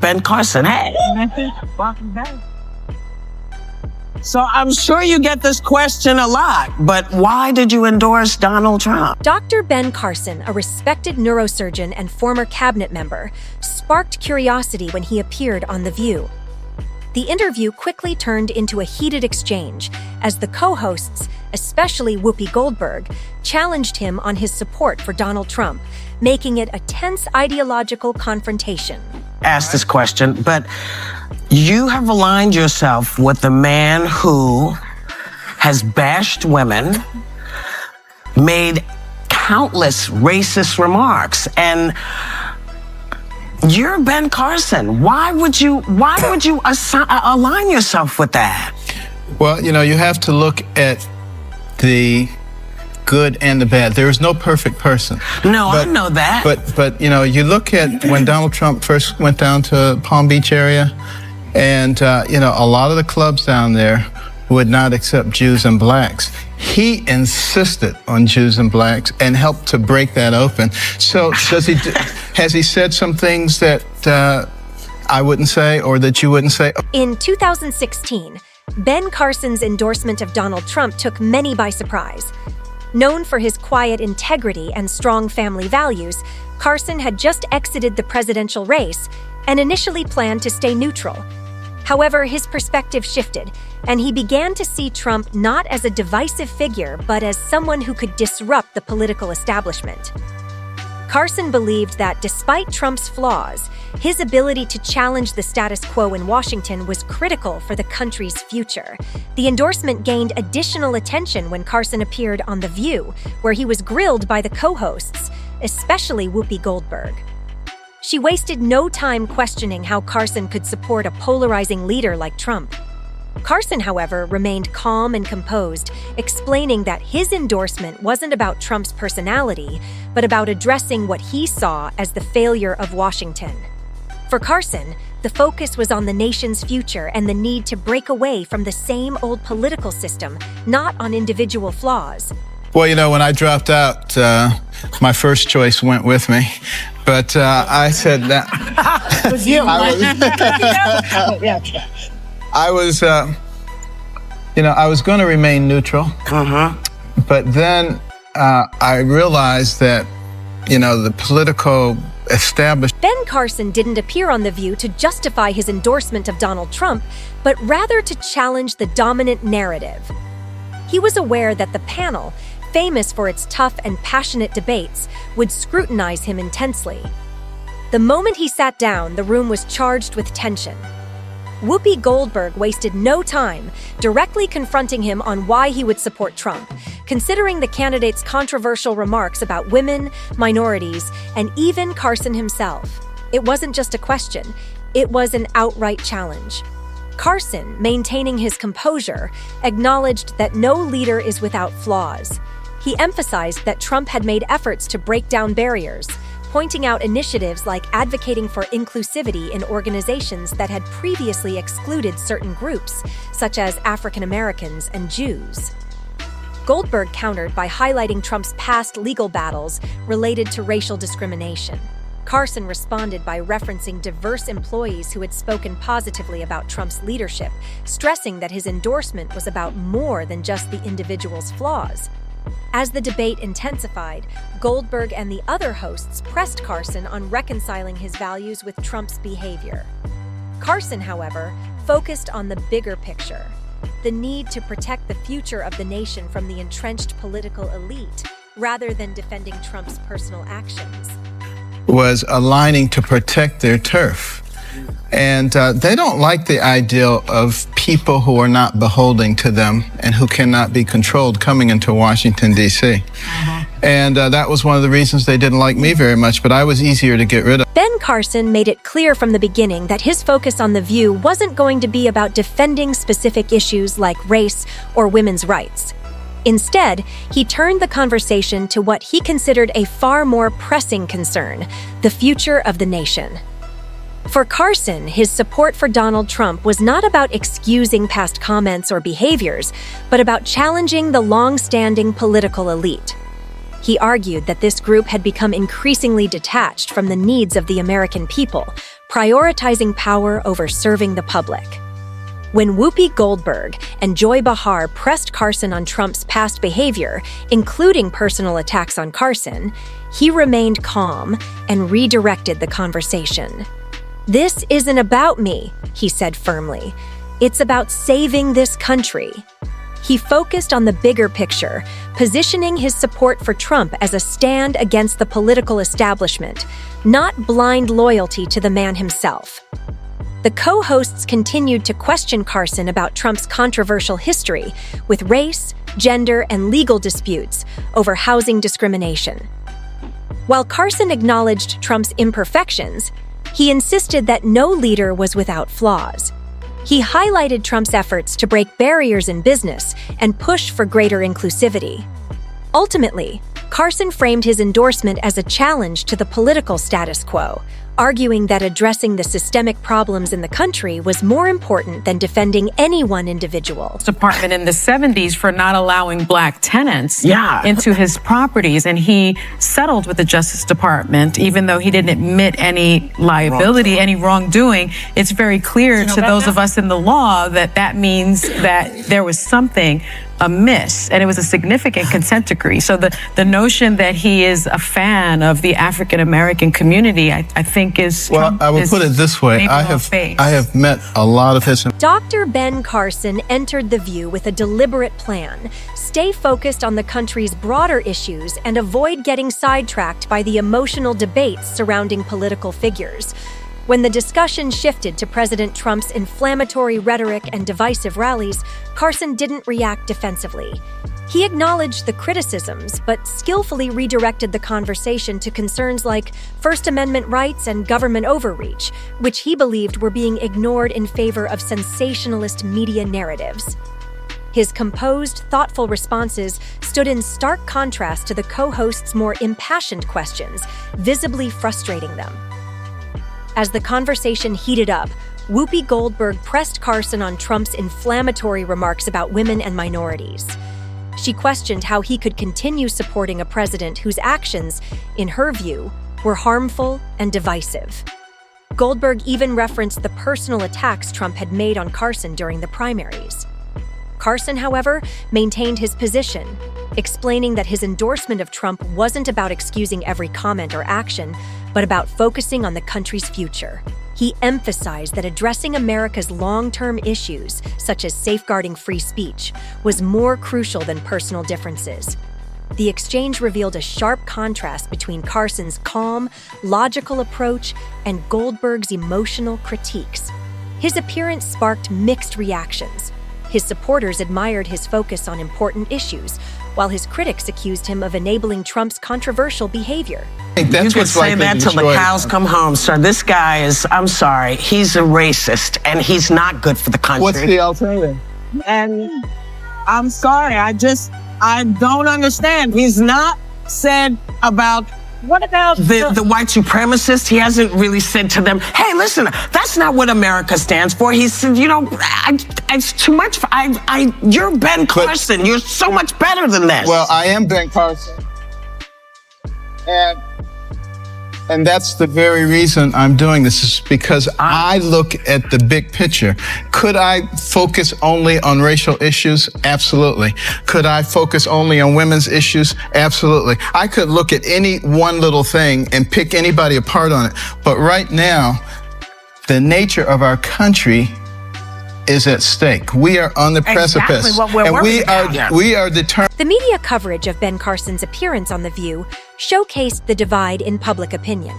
Ben Carson. Hey. Welcome back. So I'm sure you get this question a lot, but why did you endorse Donald Trump? Dr. Ben Carson, a respected neurosurgeon and former cabinet member, sparked curiosity when he appeared on The View. The interview quickly turned into a heated exchange as the co-hosts, especially Whoopi Goldberg, challenged him on his support for Donald Trump, making it a tense ideological confrontation. Ask this question, but you have aligned yourself with the man who has bashed women, made countless racist remarks, and you're Ben Carson. Why would you align yourself with that? Well, you have to look at the good and the bad. There is no perfect person. No, I know that. But you look at when Donald Trump first went down to Palm Beach area, and a lot of the clubs down there would not accept Jews and blacks. He insisted on Jews and blacks and helped to break that open. So has he said some things that I wouldn't say or that you wouldn't say? In 2016, Ben Carson's endorsement of Donald Trump took many by surprise. Known for his quiet integrity and strong family values, Carson had just exited the presidential race and initially planned to stay neutral. However, his perspective shifted, and he began to see Trump not as a divisive figure, but as someone who could disrupt the political establishment. Carson believed that despite Trump's flaws, his ability to challenge the status quo in Washington was critical for the country's future. The endorsement gained additional attention when Carson appeared on The View, where he was grilled by the co-hosts, especially Whoopi Goldberg. She wasted no time questioning how Carson could support a polarizing leader like Trump. Carson, however, remained calm and composed, explaining that his endorsement wasn't about Trump's personality, but about addressing what he saw as the failure of Washington. For Carson, the focus was on the nation's future and the need to break away from the same old political system, not on individual flaws. Well, when I dropped out, my first choice went with me. But I said that. It was you. I was going to remain neutral. But then I realized that, the political establishment. Ben Carson didn't appear on The View to justify his endorsement of Donald Trump, but rather to challenge the dominant narrative. He was aware that the panel, famous for its tough and passionate debates, would scrutinize him intensely. The moment he sat down, the room was charged with tension. Whoopi Goldberg wasted no time directly confronting him on why he would support Trump, considering the candidate's controversial remarks about women, minorities, and even Carson himself. It wasn't just a question, it was an outright challenge. Carson, maintaining his composure, acknowledged that no leader is without flaws. He emphasized that Trump had made efforts to break down barriers, pointing out initiatives like advocating for inclusivity in organizations that had previously excluded certain groups, such as African Americans and Jews. Goldberg countered by highlighting Trump's past legal battles related to racial discrimination. Carson responded by referencing diverse employees who had spoken positively about Trump's leadership, stressing that his endorsement was about more than just the individual's flaws. As the debate intensified, Goldberg and the other hosts pressed Carson on reconciling his values with Trump's behavior. Carson, however, focused on the bigger picture, the need to protect the future of the nation from the entrenched political elite, rather than defending Trump's personal actions. Was aligning to protect their turf. And they don't like the ideal of people who are not beholden to them and who cannot be controlled coming into Washington, D.C. And that was one of the reasons they didn't like me very much, but I was easier to get rid of. Ben Carson made it clear from the beginning that his focus on The View wasn't going to be about defending specific issues like race or women's rights. Instead, he turned the conversation to what he considered a far more pressing concern, the future of the nation. For Carson, his support for Donald Trump was not about excusing past comments or behaviors, but about challenging the long-standing political elite. He argued that this group had become increasingly detached from the needs of the American people, prioritizing power over serving the public. When Whoopi Goldberg and Joy Behar pressed Carson on Trump's past behavior, including personal attacks on Carson, he remained calm and redirected the conversation. "This isn't about me," he said firmly. "It's about saving this country." He focused on the bigger picture, positioning his support for Trump as a stand against the political establishment, not blind loyalty to the man himself. The co-hosts continued to question Carson about Trump's controversial history with race, gender, and legal disputes over housing discrimination. While Carson acknowledged Trump's imperfections, he insisted that no leader was without flaws. He highlighted Trump's efforts to break barriers in business and push for greater inclusivity. Ultimately, Carson framed his endorsement as a challenge to the political status quo, arguing that addressing the systemic problems in the country was more important than defending any one individual. Department in the 70s for not allowing black tenants Yeah. into his properties, and he settled with the Justice Department even though he didn't admit any liability, any wrongdoing. It's very clear to those of us in the law that that means that there was something amiss, and it was a significant consent decree. So the notion that he is a fan of the African American community, I think is Well, Trump I will is put it this way. maybe I off-base. have met a lot of his. Dr. Ben Carson entered The View with a deliberate plan: stay focused on the country's broader issues and avoid getting sidetracked by the emotional debates surrounding political figures. When the discussion shifted to President Trump's inflammatory rhetoric and divisive rallies, Carson didn't react defensively. He acknowledged the criticisms, but skillfully redirected the conversation to concerns like First Amendment rights and government overreach, which he believed were being ignored in favor of sensationalist media narratives. His composed, thoughtful responses stood in stark contrast to the co-hosts' more impassioned questions, visibly frustrating them. As the conversation heated up, Whoopi Goldberg pressed Carson on Trump's inflammatory remarks about women and minorities. She questioned how he could continue supporting a president whose actions, in her view, were harmful and divisive. Goldberg even referenced the personal attacks Trump had made on Carson during the primaries. Carson, however, maintained his position, explaining that his endorsement of Trump wasn't about excusing every comment or action, but about focusing on the country's future. He emphasized that addressing America's long-term issues, such as safeguarding free speech, was more crucial than personal differences. The exchange revealed a sharp contrast between Carson's calm, logical approach and Goldberg's emotional critiques. His appearance sparked mixed reactions. His supporters admired his focus on important issues, while his critics accused him of enabling Trump's controversial behavior. I think that's You could what's say likely that to till the destroy cows come home, sir. This guy is, I'm sorry, he's a racist and he's not good for the country. What's the alternative? And I'm sorry, I don't understand. He's not said about, what about the white supremacist? He hasn't really said to them, hey, listen, that's not what America stands for. He said, it's too much. You're Ben Carson. You're so much better than this. Well, I am Ben Carson. And that's the very reason I'm doing this, is because I look at the big picture. Could I focus only on racial issues? Absolutely. Could I focus only on women's issues? Absolutely. I could look at any one little thing and pick anybody apart on it. But right now, the nature of our country is at stake. We are on the precipice. Exactly what we're and worried about. we are determined. The media coverage of Ben Carson's appearance on The View showcased the divide in public opinion.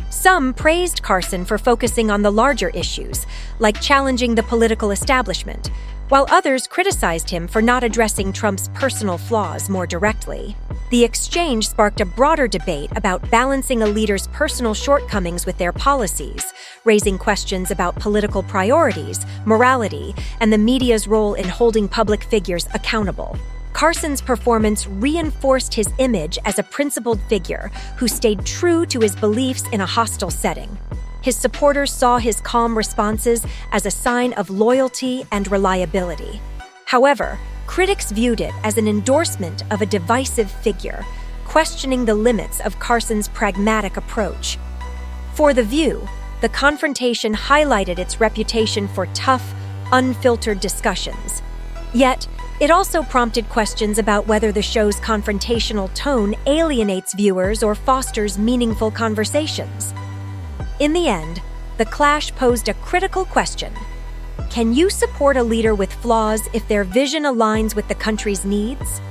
Some praised Carson for focusing on the larger issues, like challenging the political establishment, while others criticized him for not addressing Trump's personal flaws more directly. The exchange sparked a broader debate about balancing a leader's personal shortcomings with their policies, raising questions about political priorities, morality, and the media's role in holding public figures accountable. Carson's performance reinforced his image as a principled figure who stayed true to his beliefs in a hostile setting. His supporters saw his calm responses as a sign of loyalty and reliability. However, critics viewed it as an endorsement of a divisive figure, questioning the limits of Carson's pragmatic approach. For The View, the confrontation highlighted its reputation for tough, unfiltered discussions. Yet, it also prompted questions about whether the show's confrontational tone alienates viewers or fosters meaningful conversations. In the end, the clash posed a critical question. Can you support a leader with flaws if their vision aligns with the country's needs?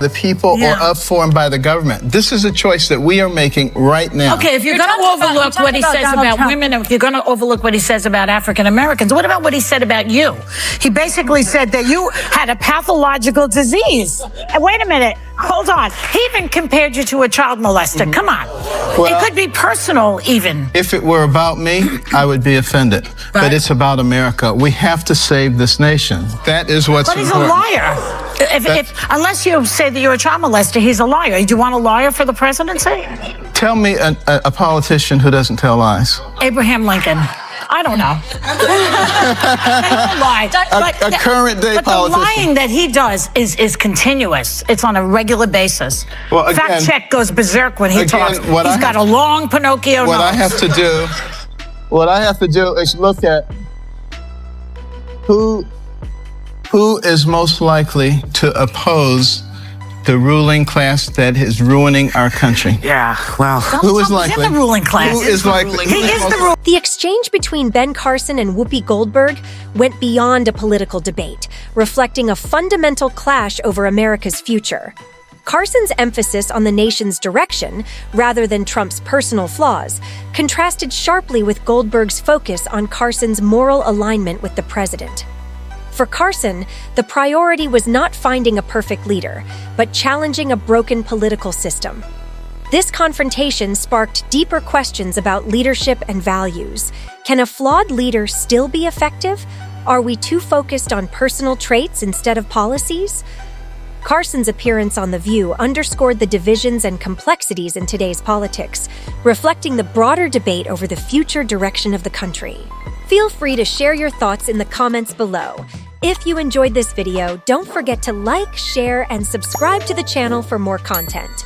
The people are up for and by the government. This is a choice that we are making right now. Okay, if you're going to overlook what he says about women, if you're going to overlook what he says about African Americans, what about what he said about you? He basically said that you had a pathological disease. And wait a minute, hold on. He even compared you to a child molester. Come on. Well, it could be personal even. If it were about me, I would be offended. But it's about America. We have to save this nation. That is what's But he's important. a liar. Unless you say that you're a child molester, he's a liar. Do you want a liar for the presidency? Tell me a politician who doesn't tell lies. Abraham Lincoln. I don't know. A current day but politician. The lying that he does is continuous. It's on a regular basis. Well, again, Fact check goes berserk when he talks. He's got a long Pinocchio nose. What I have to do is look at who is most likely to oppose the ruling class that is ruining our country. Yeah, well, Who is likely? He's in the ruling class. Who is likely? He is the ruling. The exchange between Ben Carson and Whoopi Goldberg went beyond a political debate, reflecting a fundamental clash over America's future. Carson's emphasis on the nation's direction, rather than Trump's personal flaws, contrasted sharply with Goldberg's focus on Carson's moral alignment with the president. For Carson, the priority was not finding a perfect leader, but challenging a broken political system. This confrontation sparked deeper questions about leadership and values. Can a flawed leader still be effective? Are we too focused on personal traits instead of policies? Carson's appearance on The View underscored the divisions and complexities in today's politics, reflecting the broader debate over the future direction of the country. Feel free to share your thoughts in the comments below. If you enjoyed this video, don't forget to like, share, and subscribe to the channel for more content.